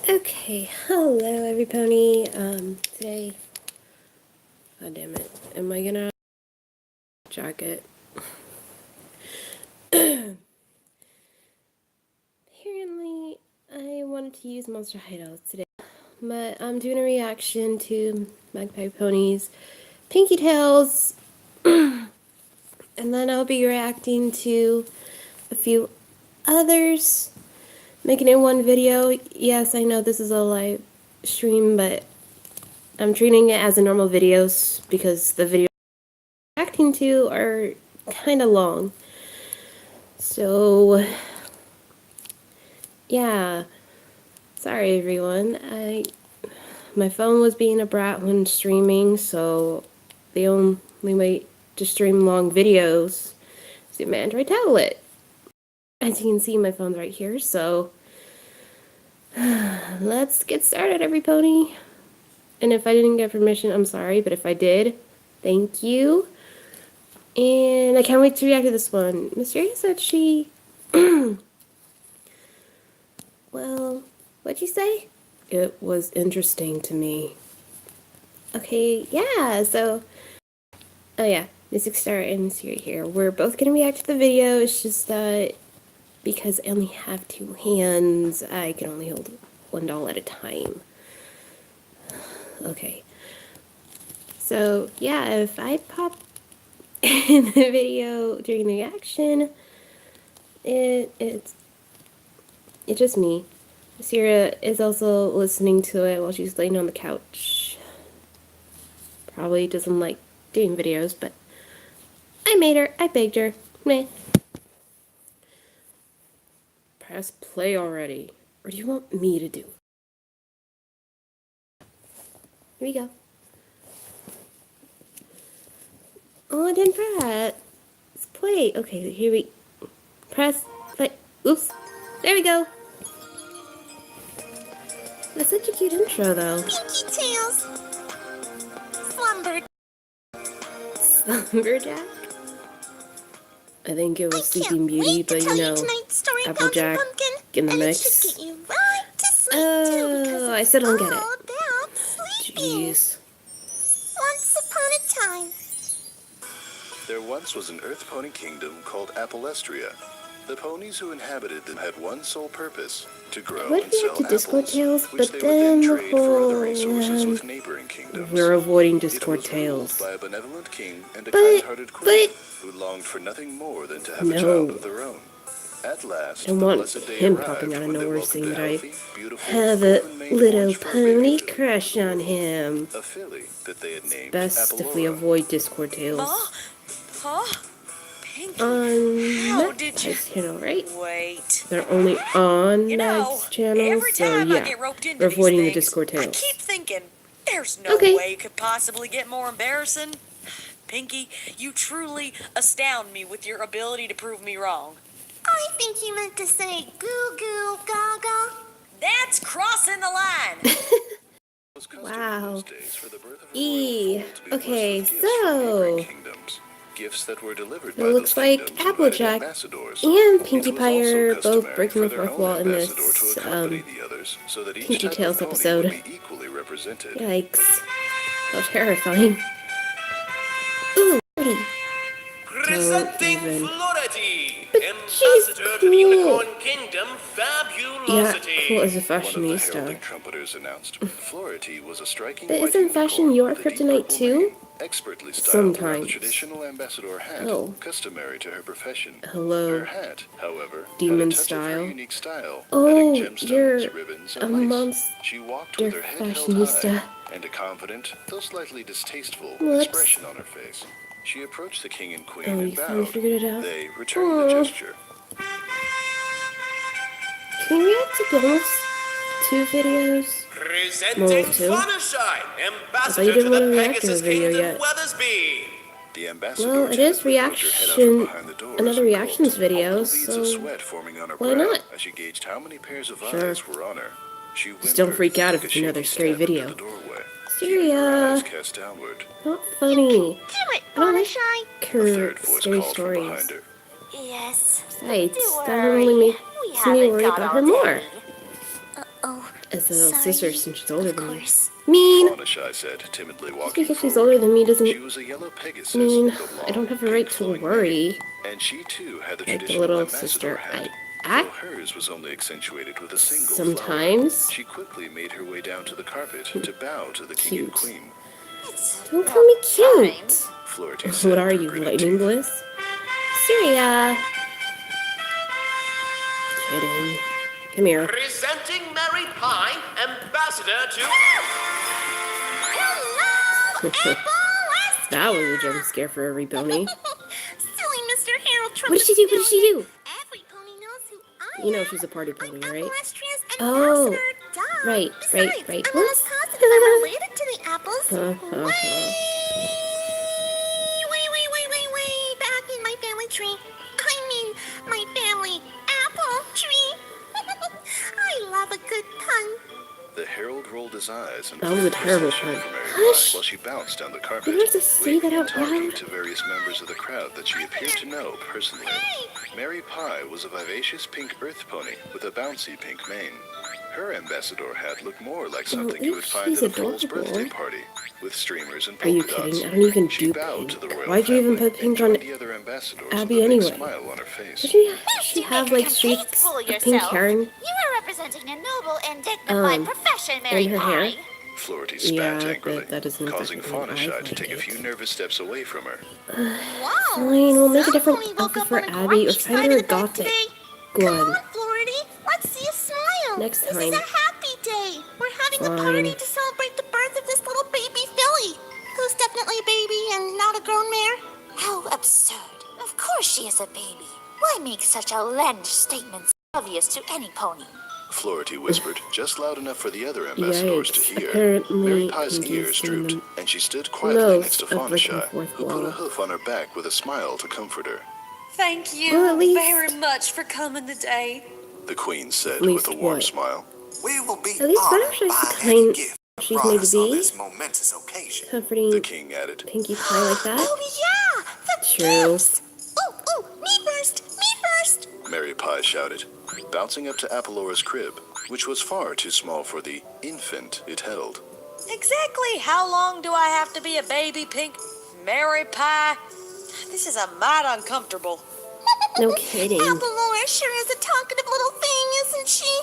Okay, hello MagpiePony. Today, god damn it, am I gonna jacket? Apparently, I wanted to use Monster Hideouts today, but I'm doing a reaction to MagpiePony's Pinky Tails, and then I'll be reacting to a few others, making it one video. Yes, I know this is a live stream, but I'm treating it as a normal videos because the videos I'm reacting to are kind of long. So, yeah. Sorry everyone. My phone was being a brat when streaming, so the only way to stream long videos is through my Android tablet. As you can see, my phone's right here, so let's get started, MagpiePony. And if I didn't get permission, I'm sorry, but if I did, thank you. And I can't wait to react to this one. Mysteria said she... Well, what'd you say? It was interesting to me. Okay, yeah, so... Oh yeah, Music Star and Siri here. We're both gonna react to the video. It's just that because I only have two hands, I can only hold one doll at a time. Okay. So, yeah, if I pop in the video during the reaction, it's just me. Sierra is also listening to it while she's laying on the couch. Probably doesn't like doing videos, but I made her. I begged her. Meh. Press play already. Or do you want me to do it? Here we go. Oh, I didn't press. Let's play. Okay, here we press play. Oops. There we go. That's such a cute intro, though. Pinky Tails. Slumberjack? I think it was Sleeping Beauty, but you know, Applejack in the mix. Oh, I still don't get it. Jeez. Once upon a time. There once was an Earth Pony kingdom called Appalestria. The ponies who inhabited them had one sole purpose: to grow and sell apples, Discord Tales, which but they would then then the trade for other whole resources with neighboring kingdoms. we're avoiding It Discord was Tales. ruled by a benevolent king and a kind-hearted queen who longed for nothing more than to have a child of their own. At last, I the want blessed day him arrived popping out of when they nowhere welcomed saying a that I healthy, beautiful, have a full-maned little orange fur pony baby crush on him. a filly that they had named Best if we Appalora. avoid Discord Tales. Ma? Huh? Pinky, On how did you... Magpie's channel, right? Wait. They're only on You know, Mag's channel, every so time I yeah. get roped into We're these avoiding the things, Discord I Tales. keep thinking, there's no Okay. way it could possibly get more embarrassing. Pinky, you truly astound me with your ability to prove me wrong. I think you meant to say goo goo gaga. That's crossing the line. Wow. E. Okay, so Gifts that were delivered it looks like Applejack and Pinkie Pie are both breaking the fourth wall in this Pinky Tails episode. Yikes. How terrifying. Ooh, pretty. Presenting even. Flority, But she's ambassador to the cool. Unicorn Kingdom, Yeah, Fabulosity. cool as a One of the fashionista. heralding trumpeters announced Flority was a striking But white isn't fashion unicorn your with a deep kryptonite purple too? mane, expertly styled around the Sometimes. traditional ambassador hat, Oh. customary to her profession. Hello. Her hat, however, Demon had a touch style. of her unique style, Oh, adding gemstones, you're ribbons, a and lace. monster She walked with her head held fashionista. high and a confident, though slightly distasteful, Whoops. expression on her face. She approached the king and queen Oh, and you finally bowed. figured it out? They returned Aw. the gesture. Can you react to both two videos? Presenting Well, two. Fluttershy, you ambassador didn't to want the to react to Pegasus the video Kingdom, yet. Weathersby. The ambassador Well, it is gently poked her head out from reaction, behind the doors another and reactions gulped, video, little beads of so sweat forming on her why brow not? as she gauged how many pairs of Sure. eyes were on her. She Just don't whimpered, freak out if took a it's another shaky scary step into video. the doorway, Syria. her eyes cast downward. Not funny. Do it, I don't like Fluttershy. A third voice scary called from stories. behind her. Yes. Besides, Don't that worry. only We makes me haven't worry got about all her more. day. Oh, As a little sorry. sister since she's older Of than me. course. Mean! Fauna Shy said, timidly Just walking because she's forward. older than me doesn't She was a yellow Pegasus mean with a I don't long, have a right pink to flowing worry. mane, and she too had the Like the traditional little ambassador sister hat, I though hers was only accentuated with a single sometimes. flower. She quickly made her way down to the carpet to bow to the king and Cute. queen. Don't call me cute! Flaherty said What are through you, gritted lightning teeth. bliss? Syria! Kidding. Come here. Presenting Mary Pie, ambassador to. That was a jump scare for every pony. Silly Mr. Harold Trump. What did she do? What did she do? Every pony knows who I am. You know she's a party pony, I'm right? Applestria's Oh, ambassador, duh. right. Besides, I'm What? almost positive I'm related to the apples. Way back in my family tree. I mean, my family apple tree. I love a good pun. The herald rolled his eyes and That was a terrible procession pun. for Mary Hush! Pie while she bounced down the carpet, You don't have to say that waving and out talking loud. to various members of the crowd that she appeared to know personally. Mary Pie was a vivacious pink earth pony with a bouncy pink mane. Her ambassador hat looked more like something you would find she's at a fool's adorable. birthday party, with streamers and Are you polka kidding? dots. I don't even She do bowed pink. to the royal Why'd you even family put pink and on joined the other ambassadors Abby with a big anyway? smile on her face. Doesn't she have like Make a streaks complete fool of pink yourself. hair You are representing a noble and dignified profession, Mary in her Pie. hair? Flaherty spat Yeah, angrily, that doesn't causing exactly Fauna mean Shy I to like take a it. few nervous steps away from her. Wow. Fine, we'll make a different Some pony woke outfit up for on a Abby or grumpy find side her of a the bed gothic. today. Go Come on. on, Flaherty. Let's see a smile. Next This time. is a happy day. We're having a party Fine. to celebrate the birth of this little baby filly, who's definitely a baby and not a grown mare. How absurd. Of course she is a baby. Why make such outlandish statements obvious to any pony? Flaherty whispered, just loud enough for the other ambassadors to Yikes. hear. Apparently, Mary Pie's Pinky's ears doing drooped, the and she stood quietly next to most of Fauna breaking Shy, fourth who put a wall. hoof on her back with a smile to comfort her. Thank you Well, at least- very much for coming today. The queen said least with a warm what? smile. We will be At least honored Fluttershy's by the any kind gift she's brought made to us on be. this momentous occasion. The Comforting king added. Pinkie Pie like that. Oh, yeah! The True. gifts! Ooh, me first! Me first! Mary Pie shouted, bouncing up to Apollora's crib, which was far too small for the infant it held. Exactly how long do I have to be a baby pink Mary Pie? This is a mite uncomfortable. No kidding. Appalora sure is a talkative little thing, isn't she?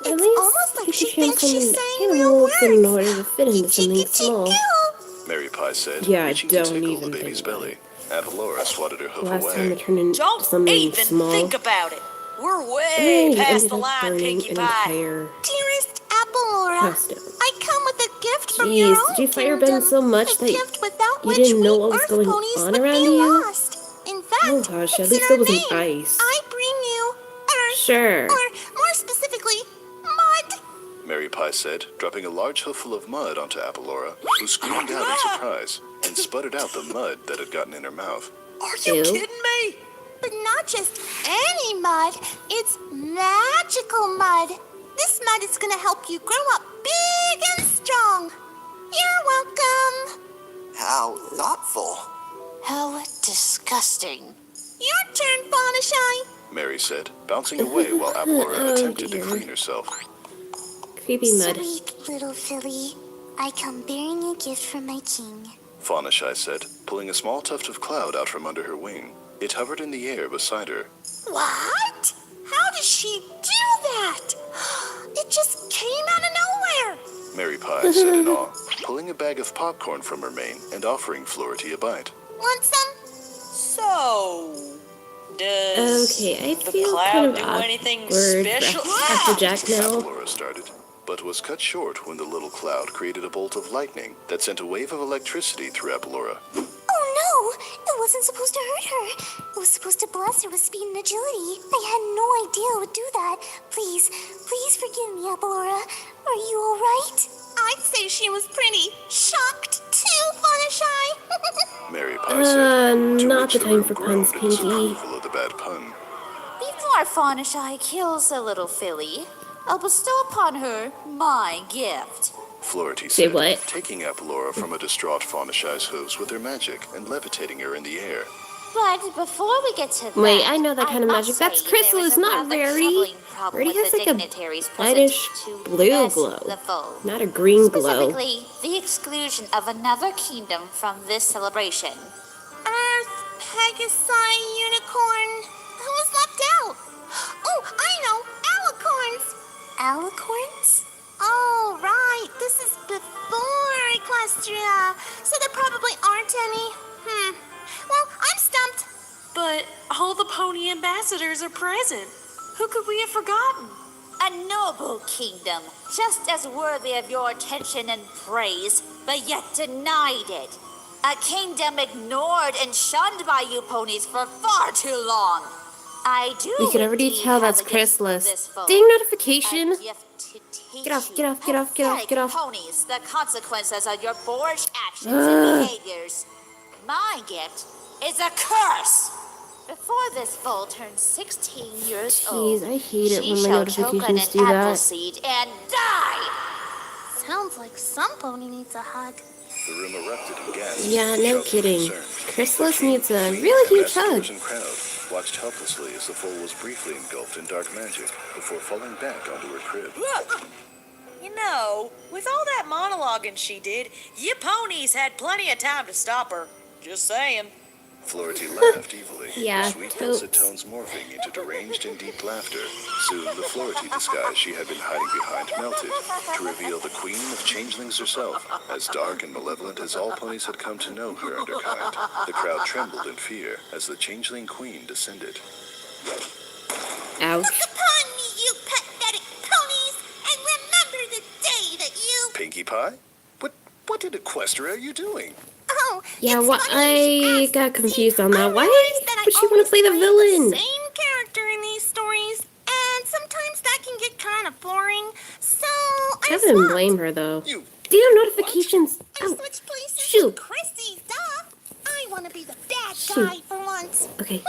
At It's least almost like you she could change thinks she's something saying real animals in words. order to fit into something small. Chicky-chicky-goo. Mary Pie said, Yeah, reaching to don't tickle even the baby's think about belly. Apollora swatted her hoof Last time away. it turned into Don't something even small. think about it. We're And way it past ended the up line, burning Pinkie an Pie. entire Dearest Appalora, costume. I come with a gift from Jeez, your own did you fire kingdom. Ben so much a that gift without you which didn't know we what was Earth going ponies on would around be you? lost. In fact, Oh gosh, at it's least in it our wasn't name. ice. I bring you Earth. Sure. Or more specifically, mud. Mary Pie said, dropping a large hooful of mud onto Apollora, who screamed out in surprise and sputtered out the mud that had gotten in her mouth. Are you Ew. kidding me? But not just any mud, it's magical mud. This mud is gonna help you grow up big and strong. You're welcome. How thoughtful. How disgusting. Your turn, Faunashy. Mary said, bouncing away while Apollora Oh, attempted to dear. clean herself. Creepy mud. Sweet little filly, I come bearing a gift from my king. Fauna Shy said, pulling a small tuft of cloud out from under her wing. It hovered in the air beside her. What? How does she do that? It just came out of nowhere. Mary Pie said in awe, pulling a bag of popcorn from her mane and offering Flaherty a bite. Want some? So, does Okay, I the feel cloud kind of do anything awkward special? after Jack now. Apollora started, but was cut short when the little cloud created a bolt of lightning that sent a wave of electricity through Apollora. Oh no! It wasn't supposed to hurt her. It was supposed to blast her with speed and agility. I had no idea it would do that. Please forgive me, Apollora. Are you alright? I'd say she was pretty shocked too, Fluttershy. Mary Pie said, to not which the the time room for groaned puns, in Pinky. disapproval of the bad pun. Before Faunashy kills a little filly, I'll bestow upon her my gift. Flaherty Say said, what? taking Apollora from a distraught Fauna Shy's hooves with her magic and levitating her in the air. But before we get to that, Wait, I know that kind of must magic. That's say there crystal. is It's a not rather very. troubling problem Rarity with has the like a dignitaries present whitish to blue bless glow, the foe. not a green glow. Specifically, the exclusion of another kingdom from this celebration. Earth, Pegasi, Unicorn. Who was left out? Oh, I know. Alicorns. Alicorns? Oh, right. This is before Equestria. So there probably aren't any. Well, I'm stumped. But all the pony ambassadors are present. Who could we have forgotten? A noble kingdom, just as worthy of your attention and praise, but yet denied it. A kingdom ignored and shunned by you ponies for far too long. I do. You can already indeed tell have that's a gift for Chrysalis. this foe. Ding A notification. gift to teach Get off, you get off, get off, get off, get off. pathetic ponies the consequences of your boorish actions and behaviors. My gift is a curse. Before this foal turns 16 years old, Jeez, I hate it she when my shall choke on notifications an do apple that. seed and die. Sounds like some pony needs a hug. The room erupted in gasps. Yeah, no shouts of kidding. concern. Chrysalis The king, needs a queen, really huge ambassadors, hug. and crowd watched helplessly as the foal was briefly engulfed in dark magic before falling back onto her crib. You know, with all that monologuing she did, you ponies had plenty of time to stop her. Just saying. Flority laughed evilly, Yeah, her sweet dulcet totes. tones morphing into deranged and deep laughter. Soon the Flority disguise she had been hiding behind melted to reveal the queen of changelings herself, as dark and malevolent as all ponies had come to know her underkind. The crowd trembled in fear as the changeling queen descended. Ouch. Look upon me, you pathetic ponies, and remember the day that you... Pinkie Pie? What in Equestria are you doing? Oh, Yeah, it's what funny you I should got ask. confused See, on that. I Why realized that I would she want always to play the play villain? same character in these stories, and sometimes that can get kind of boring. So I I wouldn't swapped. blame her though. You... Damn notifications. I Ow. switched places Shoot. with Chrissy, duh. I want to be the bad Shoot. guy for once. Okay.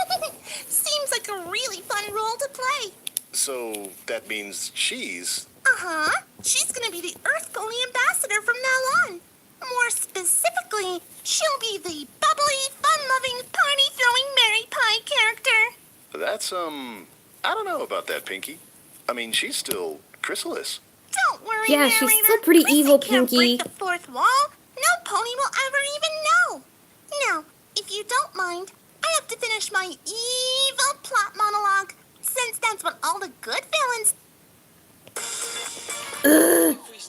Seems like a really fun role to play. So that means she's... Uh-huh. She's gonna be the Earth Pony ambassador from now on. More specifically, she'll be the bubbly, fun-loving, party-throwing Mary Pie character. That's, I don't know about that, Pinky. I mean, she's still Chrysalis. Don't worry, Yeah, she's narrator. still pretty Chrissy evil, can't Pinky. break the fourth wall. No pony will ever even know. Now, if you don't mind, I have to finish my evil plot monologue, since that's what all the good villains...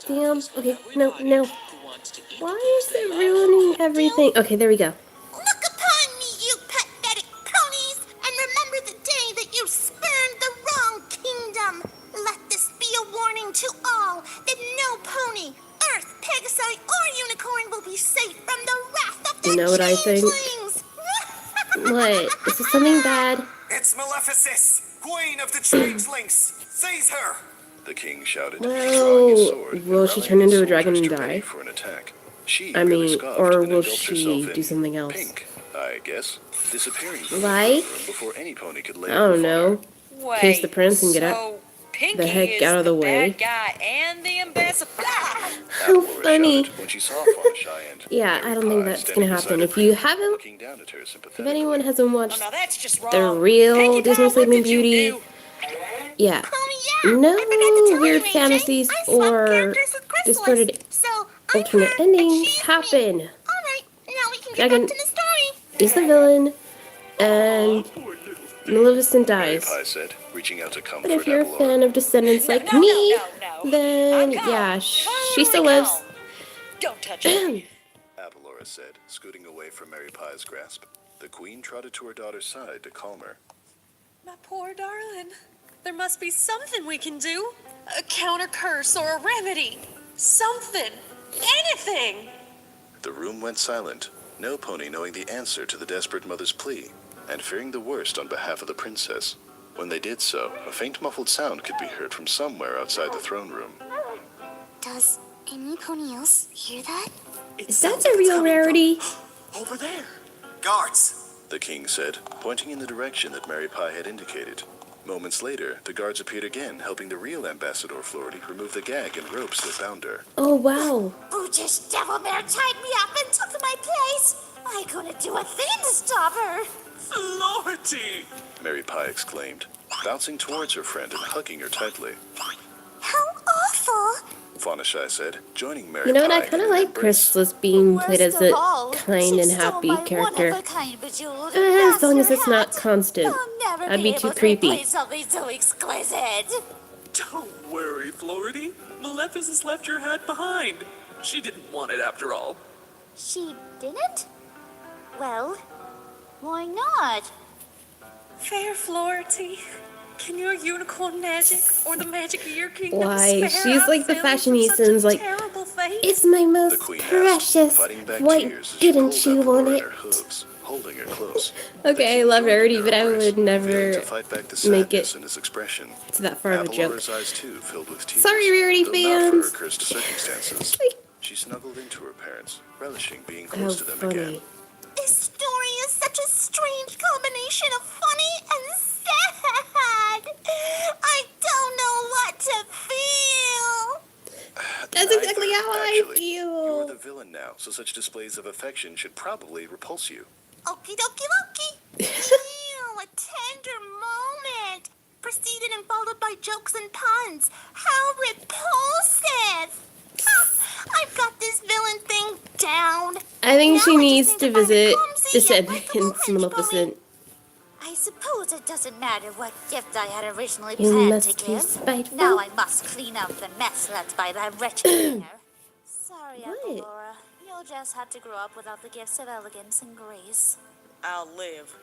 Damn. Okay. No. Why is it ruining everything? Okay, there we go. Look upon me, you pathetic ponies, and remember the day that you spurned the wrong kingdom. Let this be a warning to all that no pony, Earth, Pegasi, or Unicorn will be safe from the wrath of the You know what I think? changelings. What? Is this something bad? It's Maleficus, queen of the changelings. Seize her. The king shouted, Well, drawing his sword. will and she rallying turn into his a dragon soldiers and to ready die? for an attack. She I merely mean, scoffed or and will engulfed she herself do in something else? Pink, I guess, disappearing from Like? the room before any pony could lay I don't her know. fire. Kiss the prince and get so out Pinky the heck is out of the the way. bad guy and the ambassador. How Avalora funny. shouted when she saw Fawnashy and Yeah, Mary I don't think Pie that's standing gonna happen. beside If her, you haven't, looking down at her if sympathetically. anyone hasn't Oh, watched now that's just wrong. the real Pinkie Disney Pie, what Sleeping did you Beauty, do? yeah, Oh yeah, no I forgot to tell weird you, AJ. fantasies I swapped or characters with Chrysalis, distorted so I'm alternate her, endings and she's me. happen. Alright, now we can get Dragon back to the story. is the villain, and Maleficent Mary dies. Pie said, reaching out to comfort But if you're a Avalora. fan of Descendants No, like no, me, no, no. then I'm calm. yeah, she Totally still lives. calm. Don't touch her. Avalora said, scooting away from Mary Pie's grasp. The queen trotted to her daughter's side to calm her. My poor darling. There must be something we can do. A counter curse or a remedy. Something. Anything. The room went silent, no pony knowing the answer to the desperate mother's plea, and fearing the worst on behalf of the princess. When they did so, a faint muffled sound could be heard from somewhere outside the throne room. Does any pony else hear that? Is that a real rarity? Over there. Guards. The king said, pointing in the direction that Mary Pie had indicated. Moments later, the guards appeared again, helping the real Ambassador Flority remove the gag and ropes that bound her. Oh, wow. Brutish devil mare tied me up and took my place. I couldn't do a thing to stop her. Flority! Mary Pie exclaimed, bouncing towards her friend and hugging her tightly. How awful! Fauna Shy said, joining Mary You know what? Pie I kind in of an like embrace. Chrysalis being played as Worst a of all, kind she and stole happy my character. one-of-a-kind bejeweled As long as master it's not hat. constant. I'll never That'd be able too to creepy. replace something so exquisite. Don't worry, Flority. Maleficus left your hat behind. She didn't want it after all. She didn't? Well, why not? Fair Flority. Can your unicorn magic or the magic of your kingdom Why? spare She's our like the family from fashionista such a and like, terrible fate? it's my The most queen asked, precious. fighting back Why tears as she didn't pulled you up want Laura in it? her hooves, holding her close. Okay, I love Rarity, but I would never failing to fight back the make sadness it in his expression. to that far of a joke. Apollora's eyes too filled with tears. Sorry, Rarity though not for her fans. cursed circumstances. She snuggled into her parents, relishing being How close to them again. funny. This story is such a strange combination of funny and sad. I don't know what to feel. That's exactly how I Actually, you're the feel. villain now, so such displays of affection should probably repulse you. Okie dokie dokie. Ew, a tender moment. Preceded and followed by jokes and puns. How repulsive. I've got this villain thing down. I think Now she I just needs need to to find a visit clumsy yet Descendants likable Maleficent. I suppose it doesn't matter what gift I had originally You planned to must be give. spiteful. Now I must clean up the mess left by that wretched bear. Sorry, What? Apolora. You'll just have to grow up without the gifts of elegance and grace. I'll live.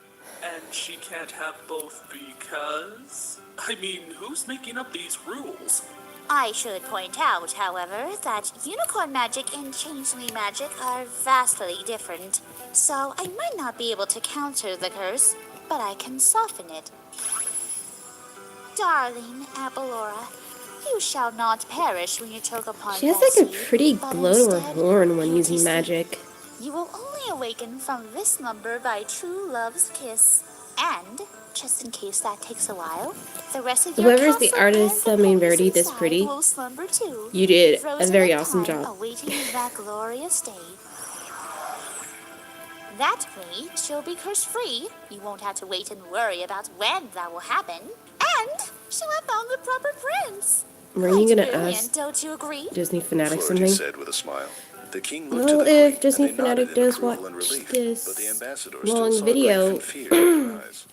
And she can't have both because... I mean, who's making up these rules? I should point out, however, that unicorn magic and changeling magic are vastly different. So I might not be able to counter the curse, but I can soften it. Darling Apolora, you shall not perish when you choke upon She has like a Bessie, pretty but glow to her instead, horn when beauty using sleep. magic. You will only awaken from this slumber by true love's kiss. And, just in case that takes a while, the rest of your Whoever's the castle artist that and made companions Rarity this inside pretty, will slumber too, you did a frozen very in awesome time, job. awaiting that glorious day. That way, she'll be curse-free. You won't have to wait and worry about when that will happen. And she'll have found the proper prince. Were you Quite gonna brilliant, ask don't you agree? Disney Fanatic Flority something? said with a smile. The king looked Well, to the if queen, Disney and they nodded Fanatic in does approval and watch relief, this but the ambassador long still saw video, grief and fear in her eyes.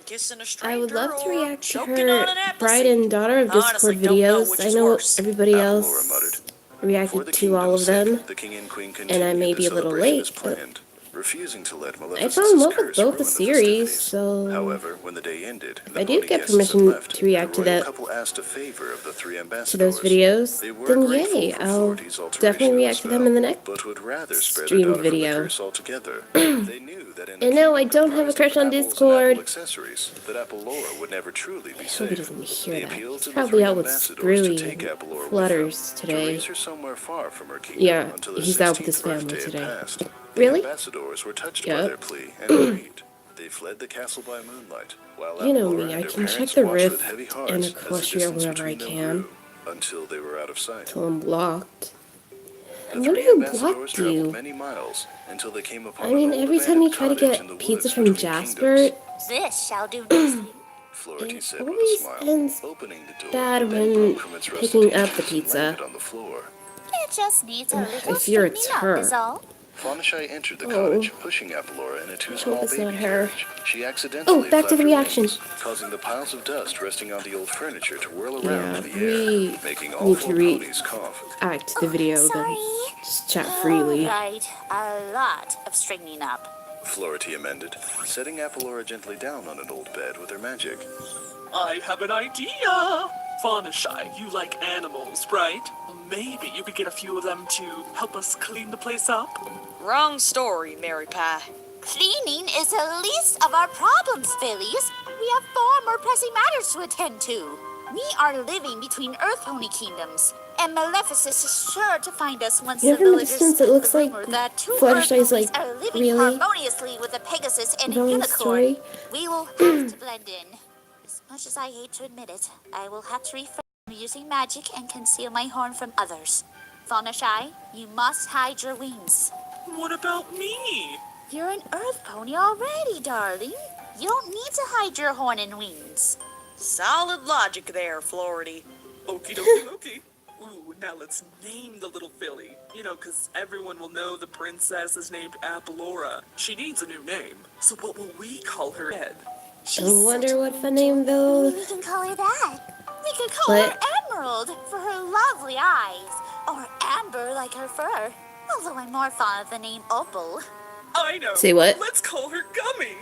Kissing a I stranger would love to or react to choking her on an apple bride seed. and daughter of Discord Honestly, don't know videos. which I is know worse. everybody Apollo else muttered. For reacted the to all of kingdom's them. sake, the king and queen and I may continued be a the little celebration late, as but planned, refusing to let I Maleficus's fell in love with curse both ruin the the series, festivities. so However, when the day ended, and the I do pony get guests had permission left, to react the to royal that, couple asked a favor of the three to ambassadors. those videos, They were then grateful yay, for I'll Flority's alteration definitely of the react to them spell, in the next but would rather spare their stream daughter from the video. curse altogether. They knew that in a And no, I kingdom don't have a comprised crush of on apples and Discord. apple accessories, that Apolora would never truly be I hope he safe. doesn't hear They that. appealed He's to the probably three out with ambassadors to Screwy take and Apolora Flutters with them, to today. raise her somewhere far from her kingdom Yeah, until her he's out with his 16th family birthday had today. passed. Really? The ambassadors were touched by Yep. their plea and agreed. They fled the castle by moonlight, while You know Apolora me, and I their can check parents the watched with rift heavy and hearts as the Equestria distance wherever I between them can, grew, until they were out of sight. till I'm blocked. I The wonder three who ambassadors blocked traveled you. many miles until they came upon I mean, an old every time you abandoned try to cottage in the get pizza woods from between Jasper, kingdoms. This shall do nicely. Flority it said with a always smile, ends opening the door, bad and then when broke from its picking up the rusted hinges and pizza. landed on the floor. It just needs a little I fear straightening it's up her. is all. Faunashai entered the Oh. cottage, pushing Apolora in a too small it's baby not her. carriage. She accidentally back to flapped the her reaction. wings, causing the piles of dust resting on the old furniture to whirl around Yeah, in the we air, making all need to four ponies cough. react to the video, then Sorry. just chat freely. Right, a lot of straightening up. Flority amended, setting Apolora gently down on an old bed with her magic. I have an idea! Faunashai, you like animals, right? Maybe you could get a few of them to help us clean the place up? Wrong story, Mary Pie. Cleaning is the least of our problems, Phillies. We have far more pressing matters to attend to. We are living between Earth Pony kingdoms, and Maleficus is sure to find us once You know, the from a villagers distance, it looks the like rumor that two Fluttershy's Earth like, ponies are living really? harmoniously with a Pegasus and a Going unicorn. story? We will have to blend in. This Much as I hate to admit it, I will have to refrain from using magic and conceal my horn from others. Fauna Shy, you must hide your wings. What about me? You're an earth pony already, darling. You don't need to hide your horn and wings. Solid logic there, Flority. Okie dokie dokie. Ooh, now let's name the little filly. You know, 'cause everyone will know the princess is named Apolora. She needs a new name. So what will we call her, Ed? I wonder what fun name though. We can call her that. We could call What? her Emerald for her lovely eyes, or Amber like her fur. Although I'm more fond of the name Opal. I know. Say what? Let's call her Gummy.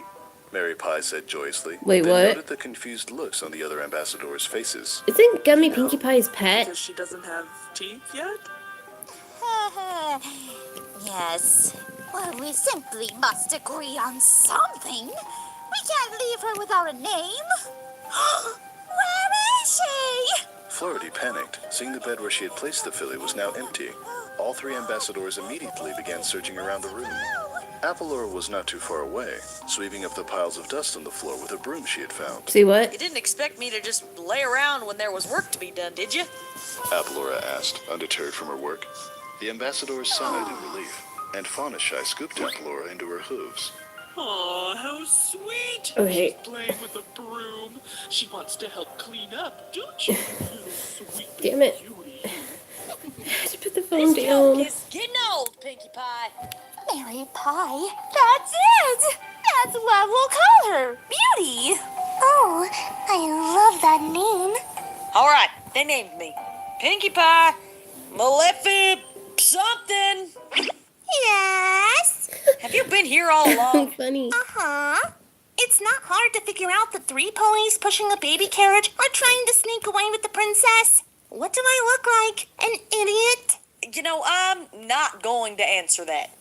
Mary Pie said joyously. Wait, then what? noted the confused looks on the other ambassadors' faces. Isn't Gummy Pinkie Pie's pet? Because she doesn't have teeth yet? Yes. Well, we simply must agree on something. We can't leave her without a name. Where is she? Flority panicked, seeing the bed where she had placed the filly was now empty. All three ambassadors immediately began searching around the room. Apolora was not too far away, sweeping up the piles of dust on the floor with a broom she had found. See what? You didn't expect me to just lay around when there was work to be done, did you? Apolora asked, undeterred from her work. The ambassadors sighed in relief, and Fauna Shy scooped Apolora into her hooves. Aw, how sweet. Okay. She's playing with a broom. She wants to help clean up, don't you? You sweet Damn it. beauty. I had to put the phone down. It's getting old, Pinkie Pie. Mary Pie. That's it! That's what we'll call her. Beauty. Oh, I love that name. All right, they named me Pinkie Pie, Malefic, something. Yes. Have you been here all along? Funny. Uh-huh. It's not hard to figure out the three ponies pushing a baby carriage or trying to sneak away with the princess. What do I look like? An idiot? You know, I'm not going to answer that.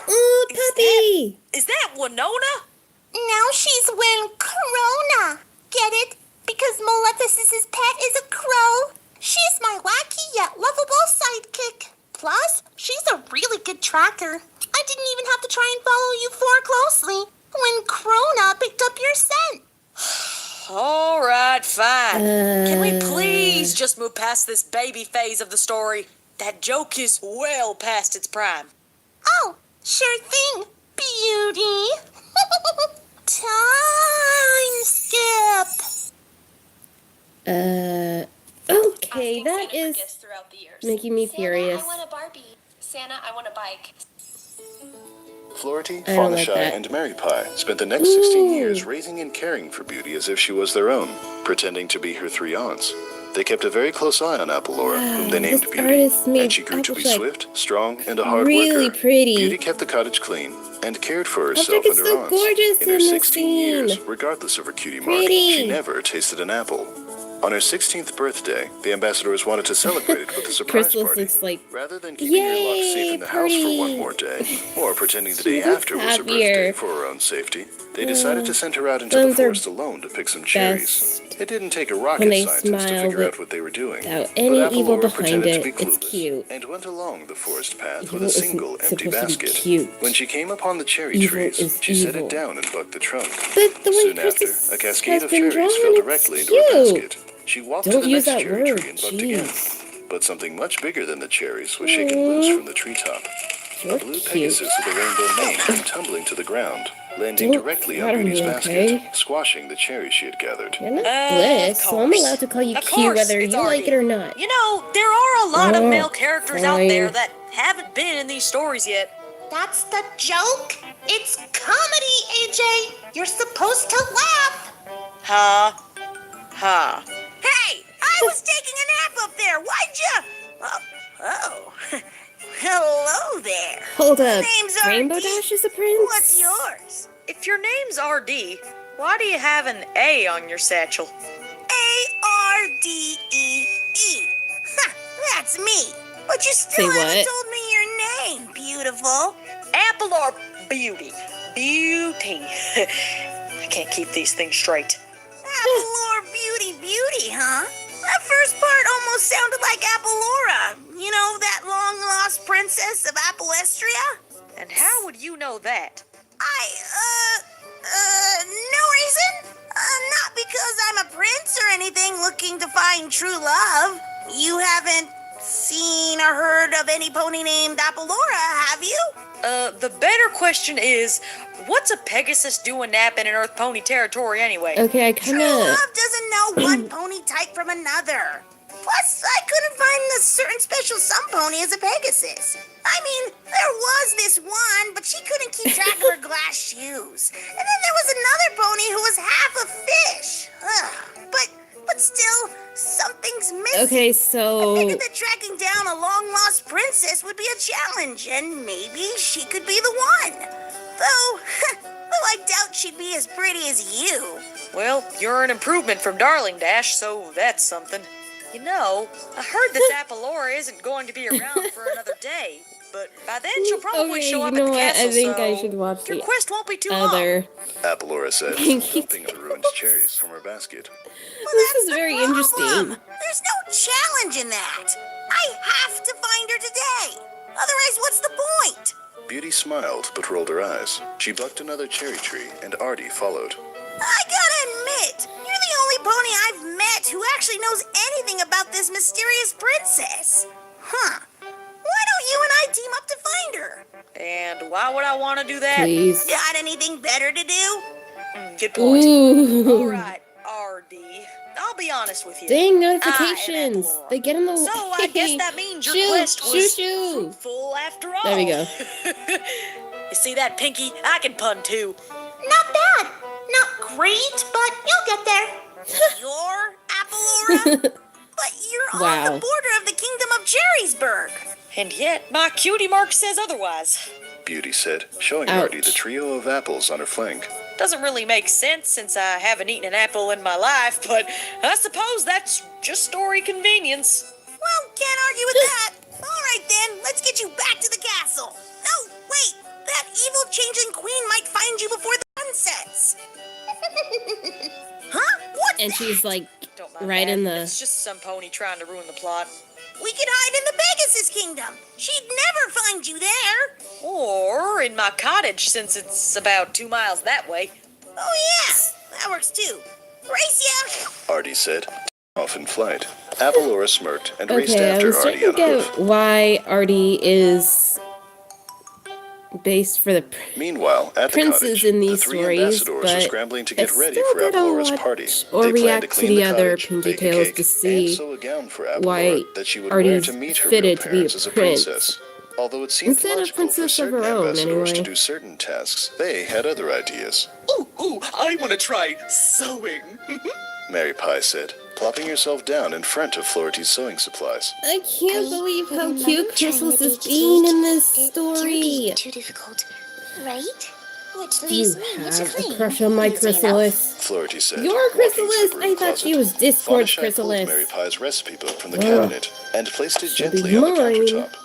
Ooh, puppy! Is that Winona? Now she's wearing Corona. Get it? Because Maleficent's pet is a crow. She's my wacky yet lovable sidekick. Plus, she's a really good tracker. I didn't even have to try and follow you four closely when Corona picked up your scent. All right, fine. Can we Uh. please just move past this baby phase of the story? That joke is well past its prime. Oh, sure thing, beauty. Time skip. Okay, that is throughout the years. making me furious. Santa, I want a Barbie. Santa, I want a bike. Flority, I don't Fauna like Shy, that. and Mary Pie spent the next 16 Ooh. years raising and caring for Beauty as if she was their own, pretending to be her three aunts. They kept a very close eye on Apolora, whom they named This Beauty, artist made and she grew to be Applejack swift, strong, and a hard really worker. pretty. Beauty kept the cottage clean and cared for herself Applejack is and her so aunts. gorgeous In her in this 16 years, scene. regardless of her cutie mark, Pretty. she never tasted an apple. On her 16th birthday, the ambassadors wanted to celebrate it with a surprise Chrysalis party. looks like, Rather than keeping her locked safe yay, in the house for one party. more day, or pretending the She day looks after was her happier. birthday for her own safety, they decided to send her out into Buns the are forest alone to pick some cherries. best It didn't take a when rocket they scientist to smile figure with- out what they were doing. without any but evil Apolora behind pretended to it. be It's clueless cute. and went along the forest path Evil with a isn't single empty supposed to be basket. cute. When she came upon the cherry Evil trees, is she set evil. it down and bucked the trunk. But the way Soon after, Chrysalis a cascade has of been cherries drawn, fell it's directly into her cute. basket. She walked to Don't the use next that cherry word, tree and bucked again. jeez. But something much bigger than the cherries was shaken loose from the treetop. You're A blue cute. Pegasus with a rainbow mane came tumbling to the ground, landing Don't directly flatter on Beauty's me, basket, okay? squashing the cherries she had gathered. You're not Of bliss, so I'm course. allowed to call you Of cute course, whether it's you like RD. it or not. You know, there are a lot of Oh, male characters out there fine. that haven't been in these stories yet. That's the joke. It's comedy, AJ. You're supposed to laugh. Ha. Ha. Hey, I was taking a nap up there. Why'd you? Oh. Hello there. Hold up. Name's Rainbow RD. Dash is a prince? What's yours? If your name's RD, why do you have an A on your satchel? A-R-D-E-E. Ha, that's me. But you still Say haven't what? told me your name, beautiful. Apple or beauty? Beauty. I can't keep these things straight. Apple or beauty, huh? That first part almost sounded like Apolora. You know, that long-lost princess of Appalestria? And how would you know that? No reason? find true love. You haven't seen or heard of any pony named Appalora, have you? The better question is, what's a Pegasus doing napping in Earth Pony territory anyway? Okay, I True kinda... love doesn't know one pony type from another. Plus, I couldn't find a certain special some pony as a Pegasus. I mean, there was this one, but she couldn't keep track of her glass shoes. And then there was another pony who was half a fish. Ugh. But still, something's missing. Okay, I so... figured that tracking down a long-lost princess would be a challenge, and maybe she could be the one. Though I doubt she'd be as pretty as you. Well, you're an improvement from Darling Dash, so that's something. You know, I heard this Appalora isn't going to be around for another day, but by then she'll probably Okay, show you up know at the what? castle, I think so I should watch your the quest won't be too long. other... Appalora said, Pinky dumping the ruined cherries from her basket. Well, This that's is the very problem. interesting. There's no challenge in that. I have to find her today. Otherwise, what's the point? Beauty smiled, but rolled her eyes. She bucked another cherry tree, and Artie followed. I gotta admit, you're the only pony I've met who actually knows anything about this mysterious princess. Huh. Why don't you and I team up to find her? And why would I want to do that? Please. Got anything better to do? Good point. Ooh. All right, RD. I'll be honest with you. Dang, I am notifications. Appalora. They get in the way. So I guess that means your Shoot, quest was shoot. fruitful after all. There we go. You see that, Pinky? I can pun too. Not bad. Not great, but you'll get there. You're Appalora? But you're on the Wow. border of the kingdom of Cherrysburg. And yet, my cutie mark says otherwise. Beauty said, showing Ouch. Artie the trio of apples on her flank. Doesn't really make sense since I haven't eaten an apple in my life, but I suppose that's just story convenience. Well, can't argue with that. All right, then, let's get you back to the castle. No, wait. That evil changeling queen might find you before the sun sets. Huh? What's And that? she's like, Don't mind right that. in the... It's just some pony trying to ruin the plot. We could hide in the Pegasus Kingdom. She'd never find you there. Or in my cottage, since it's about 2 miles that way. Oh, yeah. That works, too. Race ya. Artie said, off in flight. Appalora smirked and raced Okay, I after was trying Artie to on a hoof. get why Artie is based for the... Meanwhile, at the princes cottage, in the these three stories, ambassadors were but scrambling to get I ready still for gotta Appalora's watch party. or They planned react to to clean the the other cottage, Pinky bake a Tales cake, to see and sew a gown for Appalora why that she would wear Artie's to meet her fitted real to be a parents as a prince. princess. Although it seemed Instead of logical for princess of certain her own, ambassadors to anyway. do certain tasks, they had other ideas. Ooh, I want to try sewing. Mary Pie said, plopping herself down in front of Flority's sewing supplies. I can't believe how Remember cute trying Chrysalis to is bake being cake? in this It can't story. be too difficult, right? Which You leaves me to have clean. a crush on my Easy enough. Chrysalis. Flority said, Your walking to the Chrysalis? broom I thought she closet. was Discord's Fauna Shy pulled Chrysalis. Mary Pie's recipe book from the Ugh. cabinet and placed it She'll be gently on the mine. countertop.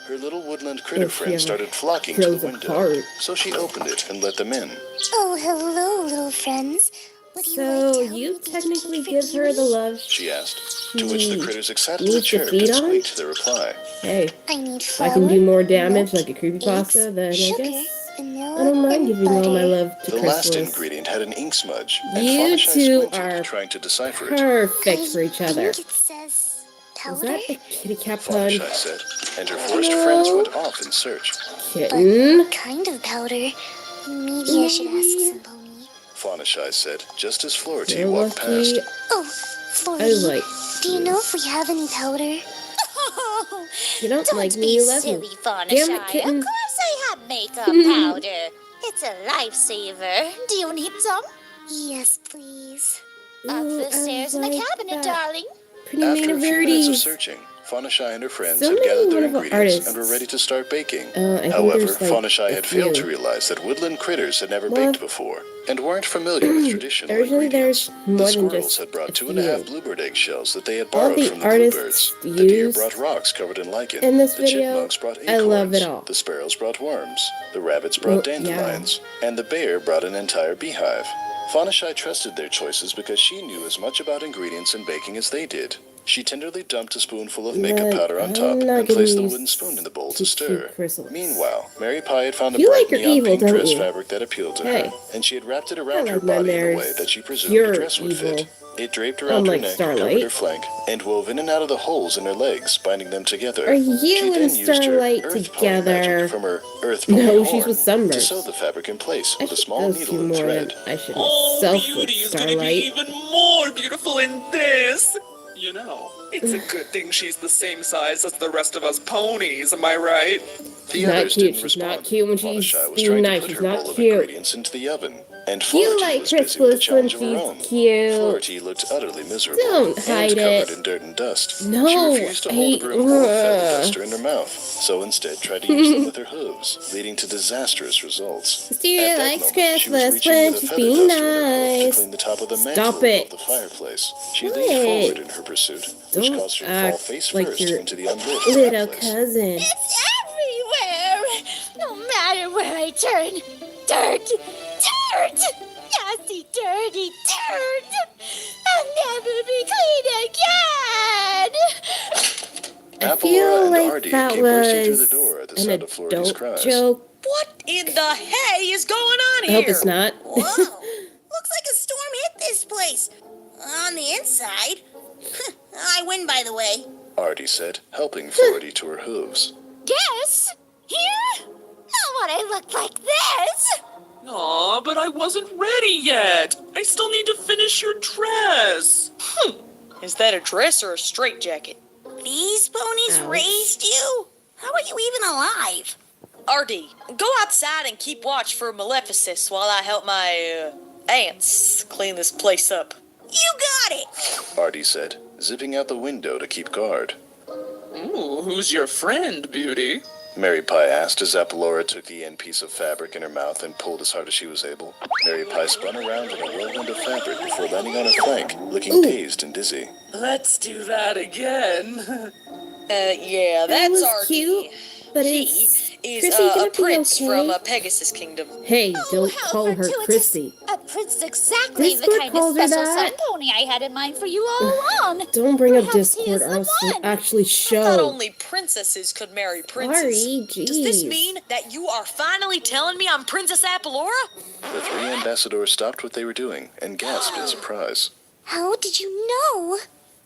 Her little woodland critter If she friends ever started flocking to grows the window, apart. so she opened it and let them in. Oh, hello, little friends. Would you like So to help you me bake a technically cake give for her the Kiwi? love She asked, to which the she critters excitedly needs to chirped feed and on? squeaked their reply. Hey, I need if flour, I can do more damage milk, like a creepypasta, eggs, then I sugar, guess vanilla, I don't mind and giving all my butter. love to The last Chrysalis. ingredient had an ink smudge, and You Fauna Shy two squinted, are trying to decipher it. perfect for each other. I think it says Is powder. that a kitty cat Fauna pun? Shy said, and her forest friends went off in search. Kitten? What kind of powder? Maybe I should ask some pony. Fauna Shy said, just as Flority You're walked lucky. past. Oh, I Flority, like do you know if we have any powder? You don't like Don't me, be you love silly, me. Fauna Damn Shy. it, kitten. Of course I have makeup powder. It's a lifesaver. Do you need some? Yes, please. Up Ooh, the I stairs in the like cabinet, that. darling. Pretty After a few minutes of Maynard searching, Fauna Shy and her friends So had many gathered their wonderful ingredients and artists. were ready to start baking. I think However, there's, like, Fauna Shy a had failed few. to realize that woodland critters had never Well, baked before and weren't familiar with traditional originally ingredients. there's The more than squirrels just had brought a 2.5 few. bluebird eggshells that they had All borrowed the from the artists bluebirds. The deer used brought rocks covered in lichen. in this The video, chipmunks brought I love it acorns. all. The sparrows brought worms. The rabbits brought Well, yeah. dandelions. And the bear brought an entire beehive. Fauna Shy trusted their choices because she knew as much about ingredients and baking as they did. She tenderly dumped a spoonful of makeup But powder on I'm top not and placed the gonna wooden spoon in the bowl to keep stir. Chrysalis. Meanwhile, Mary Pie had found a You bright like your neon evil, pink don't dress you? fabric that appealed to Hey. her, and she had wrapped it I around her like my body in a way mares. that she presumed You're the dress would evil. fit. It draped around her Unlike neck, covered Starlight. her flank, and wove in and out of the holes in her legs, binding them together. Are She you then and used her Starlight earth pony magic together? from her earth pony No, horn she's with to Sunburst. sew the fabric in place I with a should small go needle see and more thread. than I should Oh, myself with beauty is gonna be Starlight. even more beautiful in this. You know, it's a good thing she's the same size as the rest of us ponies, am I right? The She's not others cute. didn't She's respond. not cute when she's Fluttershy was being trying nice. to put She's her not bowl of cute. ingredients into the oven, and You Flority like was busy with the Chrysalis when challenge of her own. she's cute. Flority looked utterly miserable Don't and hide covered it. in dirt and dust. No, She refused to hold I- the broom or feather duster in her mouth, so instead tried to use them with her hooves, leading to disastrous results. Wisteria At that likes moment, she was Chrysalis reaching when with a she's feather being duster in her hoof to nice. clean the top of the Stop mantle it. above the fireplace. She What? leaned forward in her pursuit, which Don't caused her to fall act face like first your into the unlit little fireplace. cousin. It's everywhere. No matter where I turn. Dirt. Dirt. Nasty, dirty dirt. I'll never be clean again. I Apolora feel and like Artie that came bursting through the was door at the an sound of Flority's adult cries. joke. What in the hay is going on I here? hope it's not. Whoa! Looks like a storm hit this place. On the inside. I win, by the way. Artie said, helping Flority to her hooves. Guess? Here? Not what I look like this. Aw, but I wasn't ready yet. I still need to finish your dress. Is that a dress or a straitjacket? These ponies Ouch. raised you? How are you even alive? Artie, go outside and keep watch for Maleficus while I help my, ants clean this place up. You got it. Artie said, zipping out the window to keep guard. Ooh, who's your friend, Beauty? Mary Pie asked as Apolora took the end piece of fabric in her mouth and pulled as hard as she was able. Mary Pie spun around in a whirlwind of fabric before landing on her flank, looking dazed and dizzy. Let's do that again. Yeah, That that's was Artie. cute, but He it's is Chrissy gonna a be prince okay? from Pegasus Kingdom. Hey, don't how call her fortuitous. Chrissy. A prince exactly the Discord kind of calls her special that. sun pony I had in mind for you all along. Don't bring up Perhaps he Discord is or the else you'll one. actually I thought show. only princesses could marry princes. Sorry, Does this jeez. mean that you are finally telling me I'm Princess Apolora? The three ambassadors stopped what they were doing and gasped in surprise. How did you know?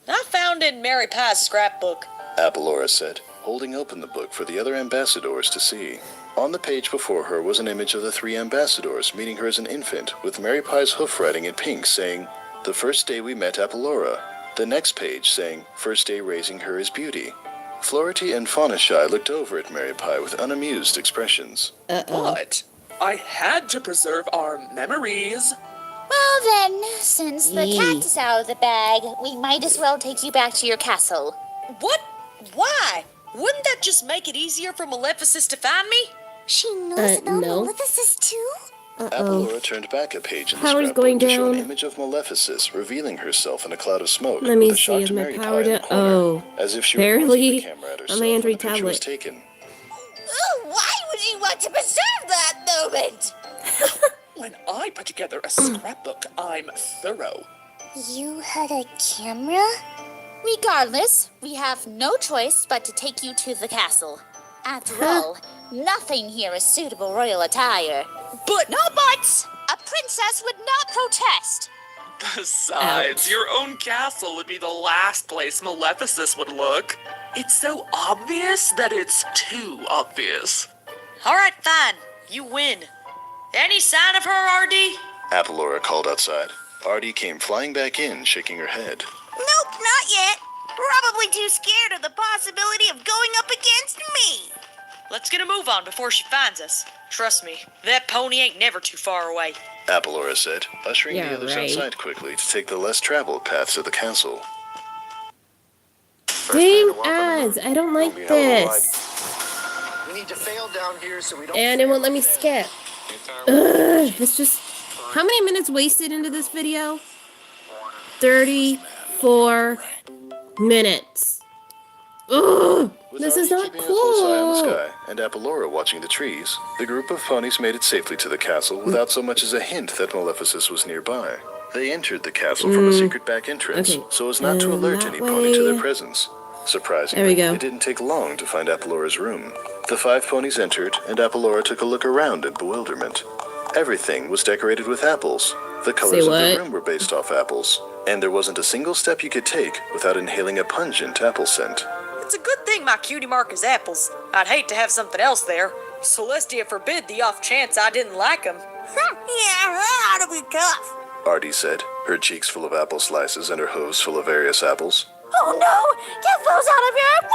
I found it in Mary Pie's scrapbook. Apolora said, holding open the book for the other ambassadors to see. On the page before her was an image of the three ambassadors meeting her as an infant, with Mary Pie's hoof writing in pink saying, "The first day we met Apolora." The next page saying, "First day raising her is Beauty." Flority and Faunashy looked over at Mary Pie with unamused expressions. But I had to preserve our memories. Well then, since the Yee. cat is out of the bag, we might as well take you back to your castle. What? Why? Wouldn't that just make it easier for Maleficus to find me? She knows about no. Maleficus too? Apolora turned back a page in the Power's scrapbook going to show an down. image of Maleficus revealing herself in a cloud of smoke. Let me with a see, shocked is my Mary power Pie in the down? corner, Oh, as if she were barely pointing the camera at on herself my when Android the picture was tablet. taken. Oh, why would you want to preserve that moment? When I put together a scrapbook, I'm thorough. You had a camera? Regardless, we have no choice but to take you to the castle. After all, nothing here is suitable royal attire. But No buts! A princess would not protest. Besides, your own castle would be the last place Maleficus would look. It's so obvious that it's too obvious. all right, fine. You win. Any sign of her, Artie? Apolora called outside. Artie came flying back in, shaking her head. Nope, not yet. Probably too scared of the possibility of going up against me. Let's get a move on before she finds us. Trust me, that pony ain't never too far away. Apolora said, ushering Yeah, the others right. outside quickly to take the less traveled paths to the castle. Dang ads, I don't like this. We need to fail down here so we don't. And it won't let me skip. Ugh, it's just... How many minutes wasted into this video? 34 minutes. Ugh, With this is Artie not keeping a close eye on the cool. sky and Apolora watching the trees, the group of ponies made it safely to the castle without so much as a hint that Maleficus was nearby. They entered the castle from a secret back entrance, Okay, so as not to alert that any pony to their way. presence. Surprisingly, There we go. it didn't take long to find Apollora's room. The 5 ponies entered, and Apolora took a look around in bewilderment. Everything was decorated with apples. The colors of what? the room were based off apples. And there wasn't a single step you could take without inhaling a pungent apple scent. It's a good thing my cutie mark is apples. I'd hate to have something else there. Celestia forbid the off chance I didn't like them. Yeah, that ought to be tough. Artie said, her cheeks full of apple slices and her hose full of various apples. Oh no! Get those out of here at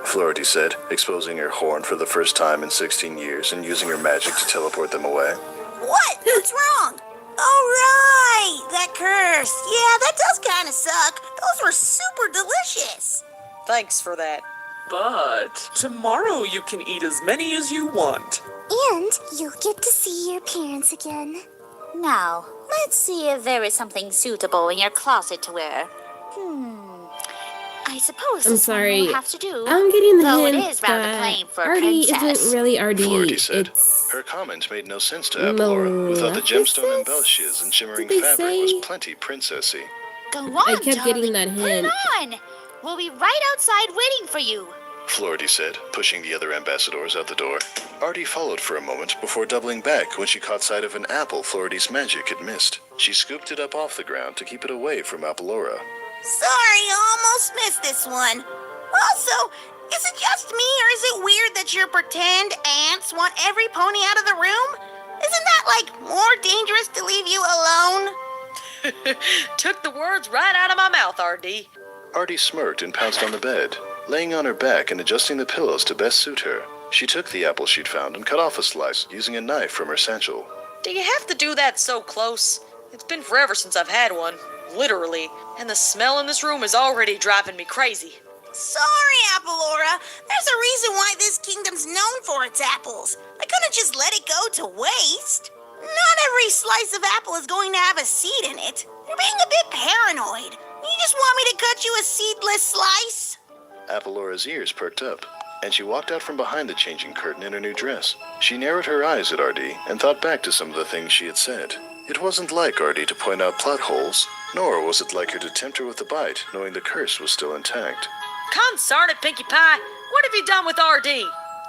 once! Flority said, exposing her horn for the first time in 16 years and using her magic to teleport them away. What? What's wrong? Oh, right! That curse. Yeah, that does kind of suck. Those were super delicious. Thanks for that. But tomorrow you can eat as many as you want. And you'll get to see your parents again. Now, let's see if there is something suitable in your closet to wear. I suppose I'm this one sorry. will have to do. I'm getting the Though it hint is rather that plain for a Artie princess. isn't really Artie. Flority said. It's Her comment made no sense to Apolora, who thought the gemstone embellishes and shimmering Did they fabric say? was plenty princessy. Go on, I kept getting darling. that Put it hint. on. We'll be right outside waiting for you. Flority said, pushing the other ambassadors out the door. Artie followed for a moment before doubling back when she caught sight of an apple Flority's magic had missed. She scooped it up off the ground to keep it away from Apolora. Sorry, almost missed this one. Also, is it just me or is it weird that your pretend aunts want every pony out of the room? Isn't that, like, more dangerous to leave you alone? Took the words right out of my mouth, RD. Artie smirked and pounced on the bed, laying on her back and adjusting the pillows to best suit her. She took the apple she'd found and cut off a slice using a knife from her satchel. Do you have to do that so close? It's been forever since I've had one. Literally. And the smell in this room is already driving me crazy. Sorry, Apolora. There's a reason why this kingdom's known for its apples. I couldn't just let it go to waste. Not every slice of apple is going to have a seed in it. You're being a bit paranoid. You just want me to cut you a seedless slice? Apolora's ears perked up, and she walked out from behind the changing curtain in her new dress. She narrowed her eyes at Artie and thought back to some of the things she had said. It wasn't like Artie to point out plot holes, nor was it like her to tempt her with a bite, knowing the curse was still intact. Consarn it, Pinkie Pie. What have you done with RD?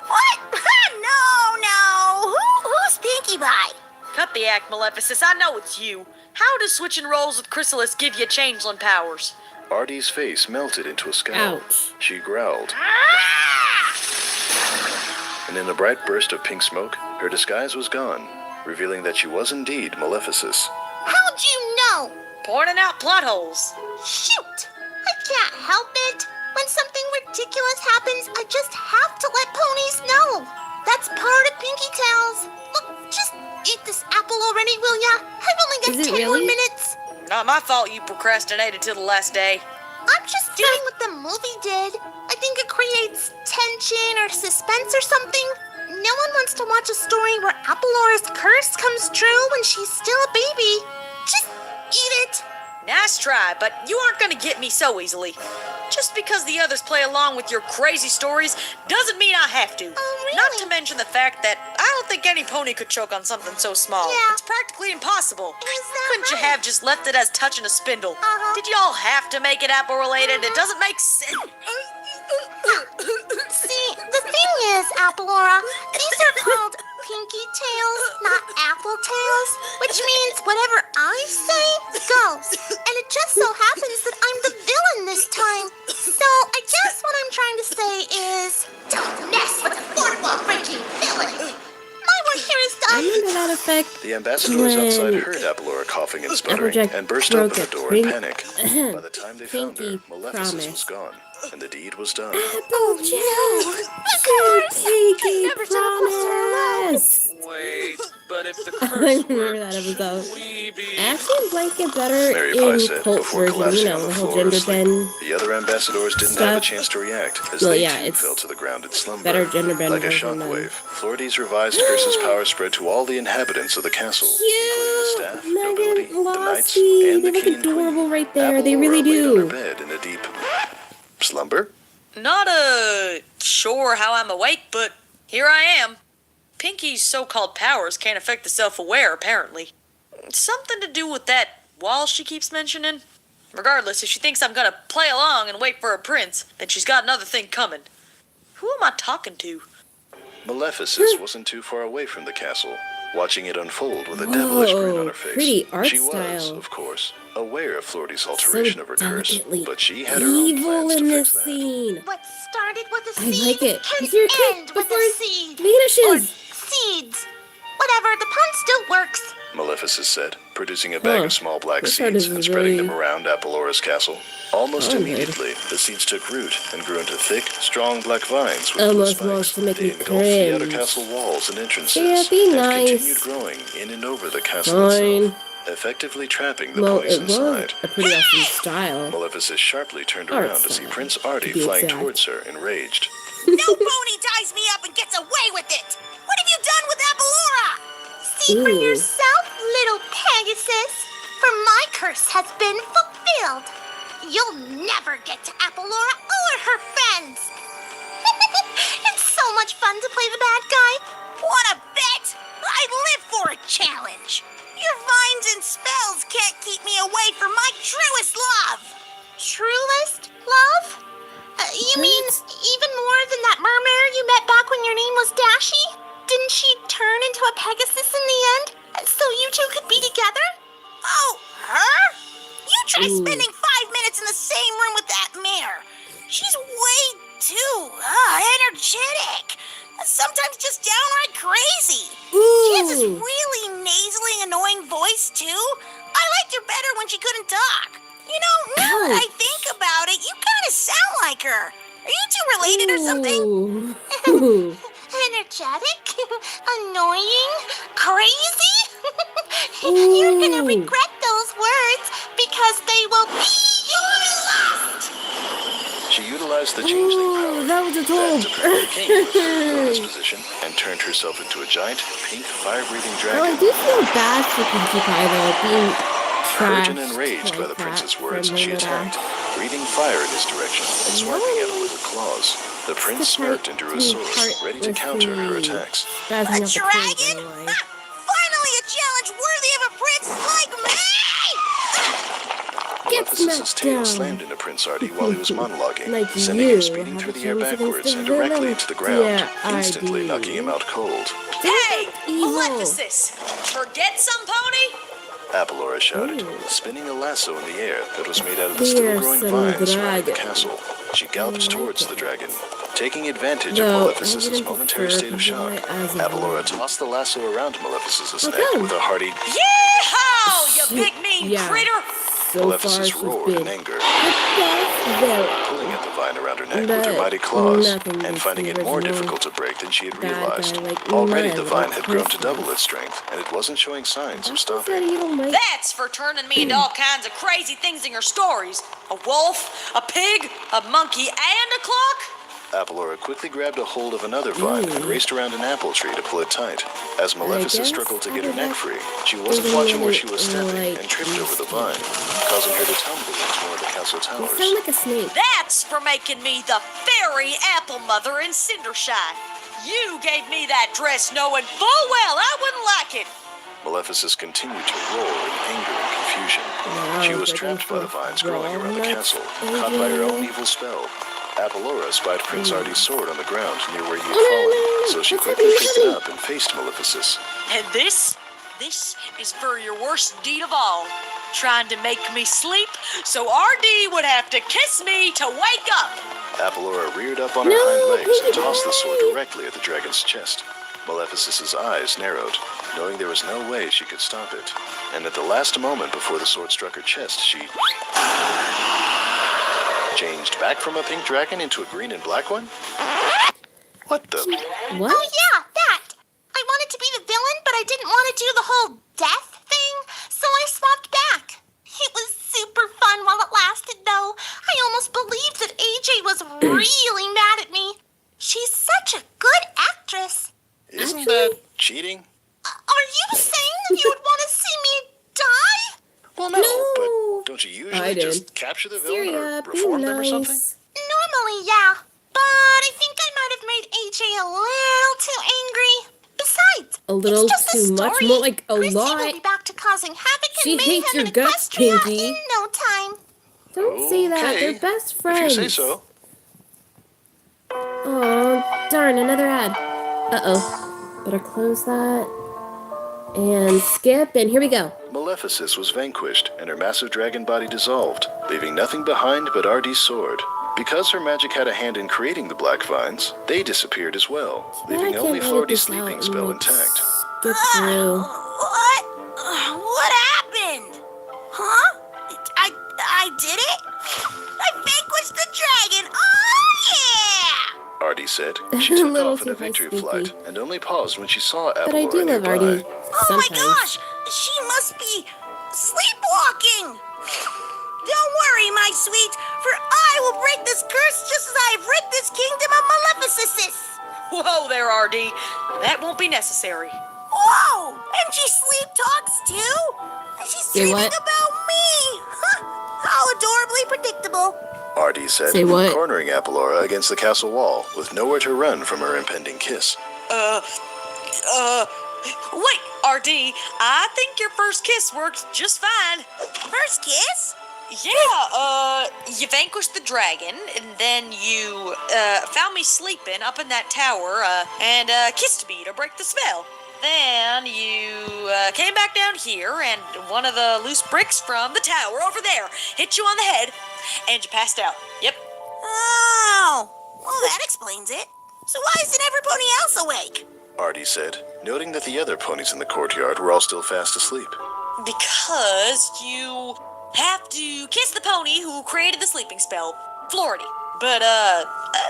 What? No. Who's Pinkie Pie? Cut the act, Maleficus. I know it's you. How does switching roles with Chrysalis give you changeling powers? Artie's face melted into a scowl. Ouch. She growled. And in a bright burst of pink smoke, her disguise was gone, revealing that she was indeed Maleficus. How'd you know? Pointing out plot holes. Shoot! I can't help it. When something ridiculous happens, I just have to let ponies know. That's part of Pinky Tails. Look, just eat this apple already, will ya? I've only got Is it 10 more really? minutes. Not my fault you procrastinated till the last day. I'm just doing what the movie did. I think it creates tension or suspense or something. No one wants to watch a story where Apollora's curse comes true when she's still a baby. Just eat it. Nice try, but you aren't gonna get me so easily. Just because the others play along with your crazy stories doesn't mean I have to. Oh, really? Not to mention the fact that I don't think any pony could choke on something so small. Yeah. It's practically impossible. Is that Couldn't you right? have just left it as touching a spindle? Uh-huh. Did y'all have to make it apple related? It doesn't make sense. See, the thing is, Apolora, these are called Pinky Tails, not Apple Tails, which means whatever I say goes. And it just so happens that I'm the villain this time. So I guess what I'm trying to say is, don't mess with the fourth-wall breaking villain. My work here is done. Remember that effect? The ambassadors When outside heard Apolora coughing and sputtering Applejack and burst broke open the a door in twink- panic. By the time they found her, Pinky Maleficus was promise. gone, and the deed was done. Applejack! Pinky promise! Wait, but if the I curse remember worked, that episode. should we be... I actually like it better Mary Pie in said cult before version, collapsing you on know, the the whole floor gender asleep. bend. The other ambassadors didn't have a chance to react, as Well, they yeah, too it's fell to the ground in slumber. better gender bend like a version than- shockwave, Flority's revised curse's power spread to all the inhabitants of the castle, including the staff, nobility, Megan, the knights, Lossie, and they the look king and adorable queen. right there. They Apolora really laid on her do. bed in a deep slumber. Not sure how I'm awake, but here I am. Pinky's so-called powers can't affect the self-aware, apparently. Something to do with that wall she keeps mentioning. Regardless, if she thinks I'm gonna play along and wait for a prince, then she's got another thing coming. Who am I talking to? Maleficus wasn't too far away from the castle, watching it unfold with a devilish grin on her face. Pretty art She was, style. of course, aware of Flority's alteration of her curse, delicately but she had her own evil plans to in fix this that. scene. What started with a I seed like it. can You're a kid end with before a it seed. vanishes. Seeds. Whatever, the pun still works. Maleficus said, producing a bag of small black This artist seeds is and spreading them really around Apollora's castle. Almost talented. immediately, the seeds took root and grew into thick, strong black vines with blue Almost spikes. wants to make They me engulfed the outer cringe. castle walls and entrances Yeah, be and nice. continued growing in and over the castle Fine. itself, effectively trapping the Well, ponies it was inside. a pretty awesome style. Maleficus sharply turned Art around to see style, Prince Artie to be flying exact. towards her, enraged. No pony ties me up and gets away with it. What have you done with Apolora? See for Ooh. yourself, little Pegasus. For my curse has been fulfilled. You'll never get to Apolora or her friends. It's so much fun to play the bad guy. What a bet! I live for a challenge. Your vines and spells can't keep me away from my truest love. Truest love? You mean even more than that mermare you met back when your name was Dashy? Didn't she turn into a Pegasus in the end? So you two could be together? Oh, her? You try Ooh. spending 5 minutes in the same room with that mare. She's way too energetic. Sometimes just downright crazy. She has this Ooh. really nasally, annoying voice, too. I liked her better when she couldn't talk. You know, now that I think about it, you kind of sound like her. Are you two related or something? Ooh. Energetic? Annoying? Crazy? You're gonna Ooh. regret those words because they will be your last. She utilized the changeling power Ooh, that was a total. to prepare the king from his position and turned herself into a giant, pink, fire-breathing Well, I dragon. do feel bad for Pinkie Pie though, being Hurt trashed and enraged by like the that prince's from words, her she little- attacked, breathing fire in his direction and swiping at him with her claws. The prince smirked and drew his sword, ready to counter her attacks. Spazzing A out the dragon? pins anyway. Finally a challenge worthy of a prince like me! Get Maleficus's smacked tail down. slammed into Prince Artie while he was monologuing, Like sending you him speeding have through a the air chance against backwards the and directly villain. into the ground, Yeah, I instantly do. knocking him out cold. Hey, Evil. Maleficus! Forget some pony? Apolora shouted, Ooh. spinning a lasso in the air that was made out of the There's still-growing some vines surrounding the dragon. castle. She galloped towards the dragon. Taking advantage No, of I Maleficus's wouldn't momentary prefer state of shock, Pinkie Pie as a Apolora villain. tossed the lasso around Maleficus's Look neck out. with a hearty Yeehaw, you Shoot. big mean Yeah. critter! So far, Maleficus she's roared been in anger, the best villain. pulling at the vine around her neck with her But mighty claws, nothing and beats finding the it more original difficult to break than she had bad realized. guy like Already my the little vine had grown to Christmas. double its strength, and it wasn't showing signs of That's what stopping. you don't like. That's for turning me into all kinds of crazy things in your stories. A wolf, a pig, a monkey, and a clock? Apolora quickly grabbed a hold of another vine and raced around an apple tree to pull it tight. As Maleficus guess struggled to get her out of neck that, free, she wasn't there's watching where another, she was stepping and tripped over the vine, causing her to tumble into one of the castle You towers. sound like a snake. That's for making me the fairy apple mother in Cindershine. You gave me that dress knowing full well I wouldn't like it. Maleficus continued to roar in anger and confusion. She was trapped by the vines growing around the castle, caught by her own evil spell. Apolora spied Prince Artie's sword on the ground near where he had fallen, so she quickly picked it up and faced Maleficus. And this is for your worst deed of all. Trying to make me sleep so RD would have to kiss me to wake up. Apolora reared up on her No, hind legs and Pinkie tossed the sword Pie. directly at the dragon's chest. Maleficus's eyes narrowed, knowing there was no way she could stop it. And at the last moment before the sword struck her chest, she changed back from a pink dragon into a green and black one? What the? What? Oh yeah, that. I wanted to be the villain, but I didn't want to do the whole death thing, so I swapped back. It was super fun while it lasted, though. I almost believed that AJ was really mad at me. She's such a good actress. Isn't that cheating? Are you saying that you would want to see me die? Well, no, No. but don't you usually I did. just capture the villain Syria, or be reform them or something? nice. Normally, yeah. But I think I might have made AJ a little too angry. Besides, A little it's just too a much, story. more like a Chrissy lot. will be back to causing havoc She and mayhem hates your in guts, Equestria Pinky. in no time. Don't say that. Okay, They're best If friends. you say so. Oh, darn, another ad. Uh-oh. Better close that. And skip, and here we go. Maleficus was vanquished, and her massive dragon body dissolved, leaving nothing behind but RD's sword. Because her magic had a hand in creating the black vines, they disappeared as well, leaving only Flority's sleeping spell intact. Skip through. What? What happened? Huh? I did it? I vanquished the dragon! Oh, yeah! RD said. She took Little off in a too high victory spooky. flight, and only paused when she saw But I Apollora do love nearby. Artie Oh my sometimes. gosh! She must be sleepwalking! Don't worry, my sweet, for I will break this curse just as I have rid this kingdom of Maleficus! Whoa there, RD. That won't be necessary. Whoa! And she sleep talks too? And she's Say dreaming what? about me! Huh, how adorably predictable. RD said, Say what? cornering Apollora against the castle wall, with nowhere to run from her impending kiss. Wait, RD, I think your first kiss worked just fine. First kiss? Yeah, you vanquished the dragon, and then you, found me sleeping up in that tower, and, kissed me to break the spell. Then you, came back down here, and one of the loose bricks from the tower over there hit you on the head, and you passed out. Yep. Oh, well, that explains it. So why isn't every pony else awake? RD said, noting that the other ponies in the courtyard were all still fast asleep. Because you have to kiss the pony who created the sleeping spell, Flority. But,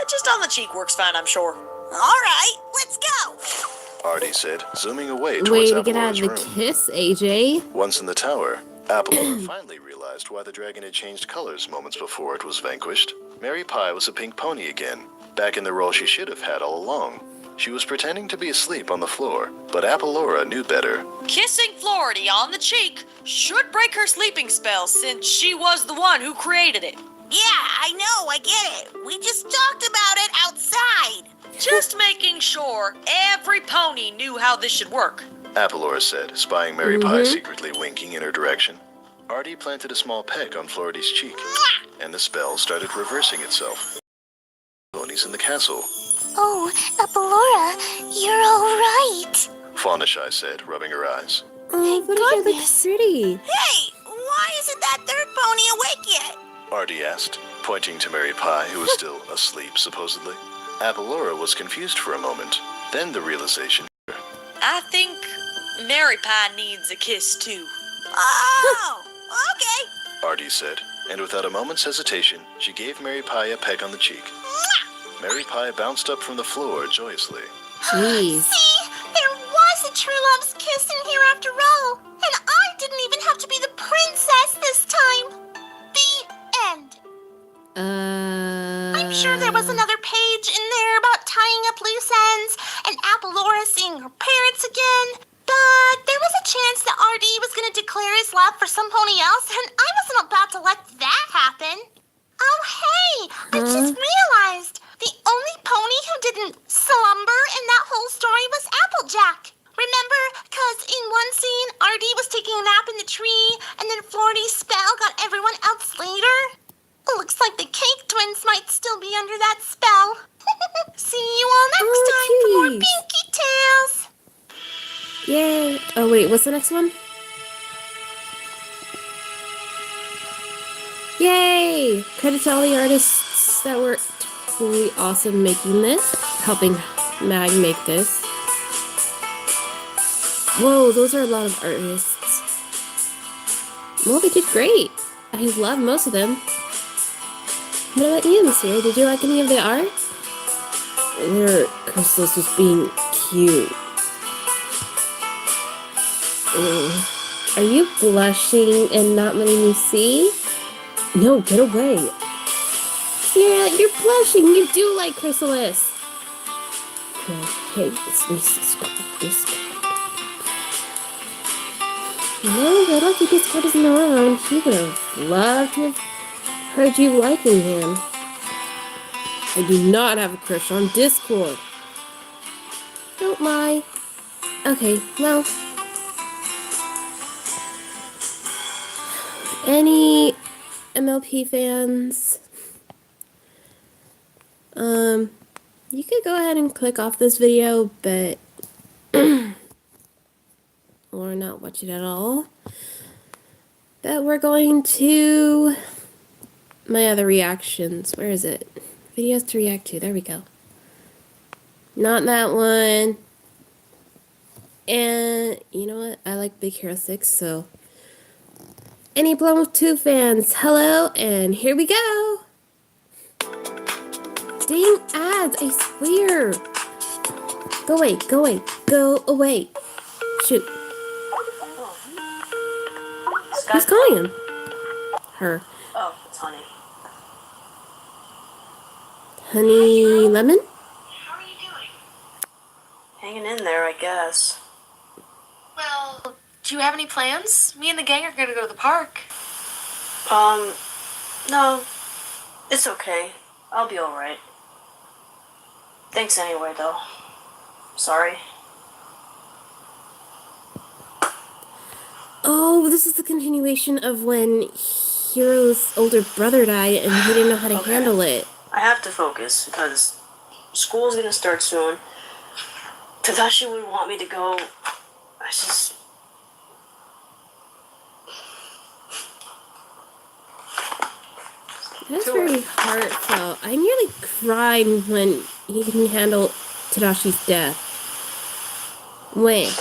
just on the cheek works fine, I'm sure. All right, let's go. RD said, zooming away Way towards to get out Apollora's of the room. kiss, AJ. Once in the tower, Apollora finally realized why the dragon had changed colors moments before it was vanquished. Mary Pie was a pink pony again, back in the role she should have had all along. She was pretending to be asleep on the floor, but Apollora knew better. Kissing Flority on the cheek should break her sleeping spell since she was the one who created it. Yeah, I know, I get it. We just talked about it outside. Just making sure every pony knew how this should work. Apollora said, spying Mary Pie secretly winking in her direction. RD planted a small peck on Flority's cheek, and the spell started reversing itself. Ponies in the castle, Oh, Apollora, you're all right. Faunashy said, rubbing her eyes. Oh, but it looks pretty. Hey, why isn't that third pony awake yet? RD asked, pointing to Mary Pie, who was still asleep, supposedly. Apollora was confused for a moment. Then the realization. I think Mary Pie needs a kiss too. Oh, okay. RD said, and without a moment's hesitation, she gave Mary Pie a peck on the cheek. Mary Pie bounced up from the floor joyously. Jeez. See, there was a true love's kiss in here after all. And I didn't even have to be the princess this time. The end. I'm sure there was another page in there about tying up loose ends and Apollora seeing her parents again. But there was a chance that RD was going to declare his love for some pony else, and I wasn't about to let that happen. Oh, hey, I just realized the only pony who didn't slumber in that whole story was Applejack. Remember? Because in one scene, RD was taking a nap in the tree, and then Flority's spell got everyone else later. Looks like the Cake Twins might still be under that spell. See you all next time for more jeez. Pinky Tales. Yay. Oh, wait, what's the next one? Yay! Credit to all the artists that were totally awesome making this, helping Mag make this. Whoa, those are a lot of artists. Well, they did great. I love most of them. What about you, Miss Year? Did you like any of the art? Their crystals just being cute. Are you blushing and not letting me see? No, get away. Yeah, you're blushing. You do like Chrysalis. Hey, it's me, this. No, I don't think this card is around. He would have loved to have heard you liking him. I do not have a crush on Discord. Don't lie. Okay, well. Any MLP fans? You could go ahead and click off this video, but or not watch it at all. But we're going to my other reactions. Where is it? Videos to react to. There we go. Not that one. And you know what? I like Big Hero 6, so any Blown with 2 fans, hello, and here we go. Dang ads, I swear. Go away, go away, go away. Shoot. Who's calling him? Her. Oh, it's Honey. Honey Lemon? How are you doing? Hanging in there, I guess. Well, do you have any plans? Me and the gang are gonna go to the park. No. It's okay. I'll be alright. Thanks anyway, though. Sorry. Oh, this is the continuation of when Hero's older brother died and he didn't know how to handle it. I have to focus, because school's gonna start soon. Tadashi would want me to go. That's very heartfelt. I nearly cried when he couldn't handle Tadashi's death. Wait.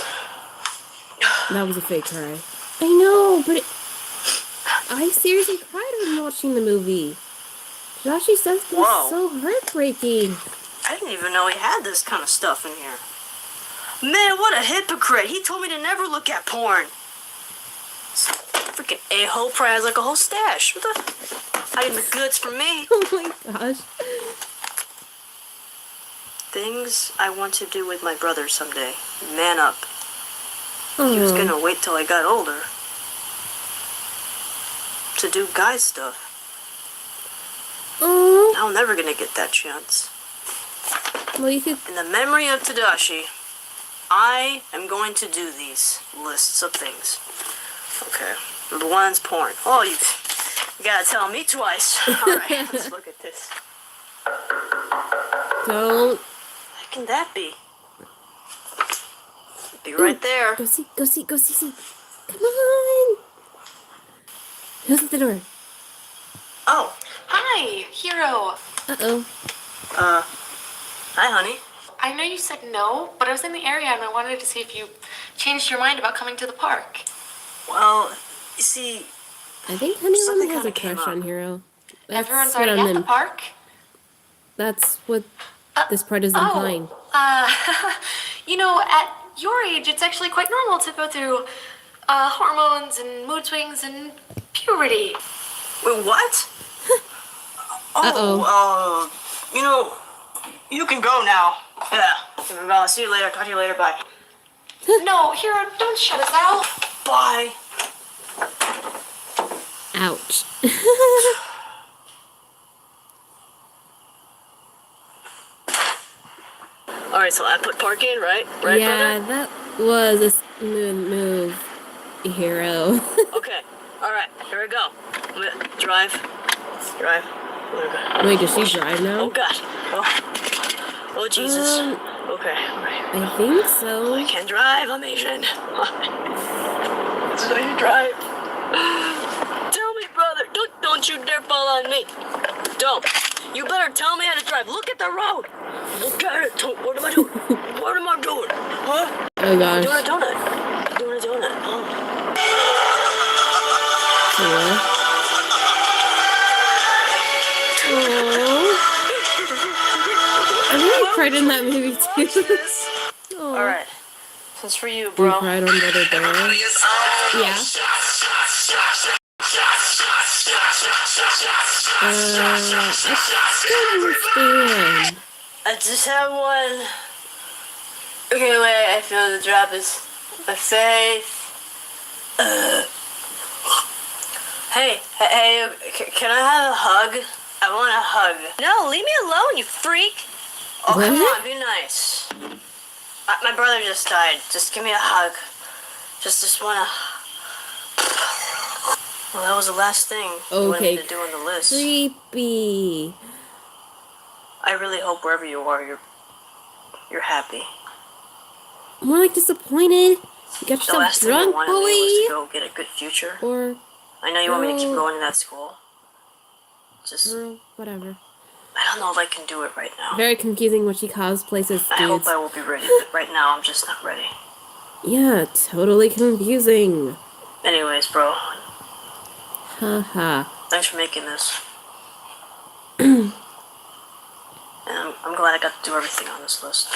That was a fake cry. I know, but I seriously cried when watching the movie. Tadashi's death was so heartbreaking. I didn't even know he had this kind of stuff in here. Man, what a hypocrite. He told me to never look at porn. Freaking a-hole probably has like a whole stash. What the? Hiding the goods from me. Oh my gosh. Things I want to do with my brother someday. Man up. He was gonna wait till I got older to do guy stuff. I'm never gonna get that chance. Well, you could. In the memory of Tadashi, I am going to do these lists of things. Okay. Number 1's porn. Oh, you gotta tell me twice. Alright, let's look at this. Don't. What can that be? Be right there. Go see, go see, go see, see. Come on. Who's at the door? Oh. Hi, Hero. Uh-oh. Hi, honey. I know you said no, but I was in the area and I wanted to see if you changed your mind about coming to the park. Well, you see, I think Honey something Lemon has a kinda came crush up. on Hero. That's Everyone's what already I'm at the in. park? That's what this part is implying. You know, at your age, it's actually quite normal to go through hormones and mood swings and puberty. Wait, what? You know, you can go now. Yeah. See you later. Talk to you later. Bye. No, Hero, don't shut us out. Bye. Ouch. Alright, so I put park in, right? Right, yeah, brother? that was a smooth move, Hero. Okay. Alright, here we go. I'm gonna drive. Drive. Wait, does she drive now? Oh, God. Oh, Jesus. Okay, alright. I think so. I can't drive, I'm Asian. This is how you drive. Tell me, brother. Don't you dare fall on me. Don't. You better tell me how to drive. Look at the road. Look at it. What am I doing? What am I doing? Huh? Oh gosh. I'm doing a donut. I'm doing a donut. Oh. Yeah. I really cried in that movie too. Alright. This is for you, You bro. cried on Brother Bear? Yeah. I don't understand. I just have one. Okay, wait, I feel the drop is my face. Hey, can I have a hug? I want a hug. No, leave me alone, you freak. Oh, come on, be nice. My brother just died. Just give me a hug. Just wanna. Well, that was the last thing you wanted me to do on the list. Creepy. I really hope wherever you are, you're happy. More like disappointed. You got The yourself last thing you drunk, wanted me was to boy? go get a good future. Or I know you want me to keep girl, going to that school. Just, girl, whatever. I don't know if I can do it right now. Very confusing when she cosplays as I hope dudes. I will be ready, but right now I'm just not ready. Yeah, totally confusing. Anyways, bro, Haha. thanks for making this. And I'm glad I got to do everything on this list.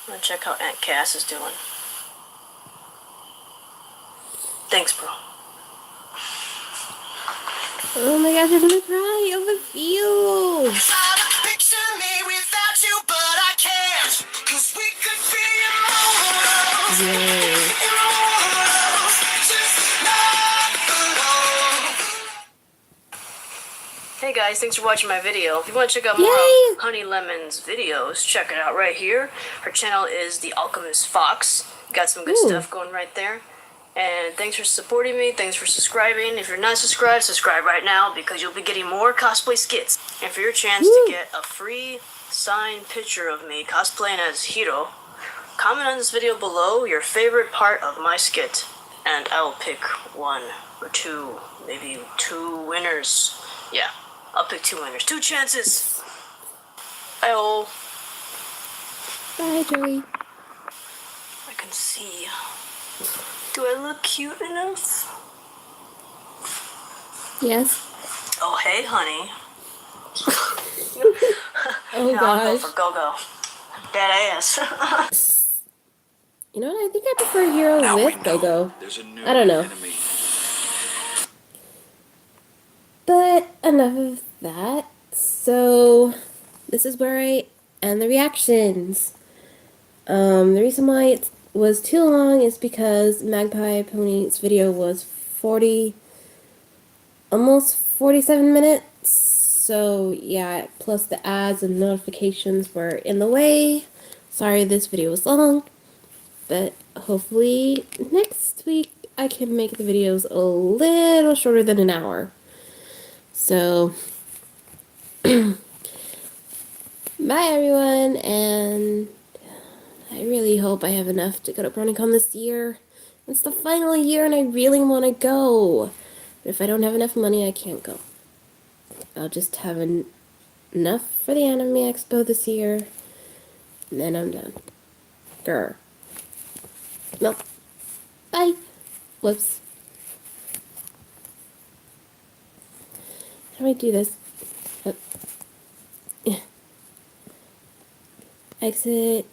I'm gonna check how Aunt Cass is doing. Thanks, bro. Oh my gosh, I'm gonna cry. Oh, the feels. Picture me without you, but I can't. 'Cause we could be immortals. Immortals. Just not alone. Hey guys, thanks for watching my video. If you want to check out more Yay! of Honey Lemon's videos, check it out right here. Her channel is The Alchemist Fox. Got some good stuff going right there. And thanks for supporting me. Thanks for subscribing. If you're not subscribed, subscribe right now because you'll be getting more cosplay skits. And for your chance to get a free signed picture of me cosplaying as Hiro, comment on this video below your favorite part of my skit. And I will pick one or two, maybe 2 winners. Yeah, I'll pick 2 winners. 2 chances. Bye-oh. Bye, Joey. I can see. Do I look cute enough? Yes. Oh, hey, honey. Oh I'll go gosh. for Go-Go. Badass. You know what? I think I prefer Hero with Go-Go. I don't know. But enough of that. So this is where I end the reactions. The reason why it was too long is because MagpiePony's video was almost 47 minutes. So yeah, plus the ads and notifications were in the way. Sorry this video was long, but hopefully next week I can make the videos a little shorter than an hour. So bye everyone, and I really hope I have enough to go to BronyCon this year. It's the final year and I really want to go. But if I don't have enough money, I can't go. I'll just have enough for the Anime Expo this year, and then I'm done. Grr. Nope. Bye. Whoops. How do I do this? Oh. Exit.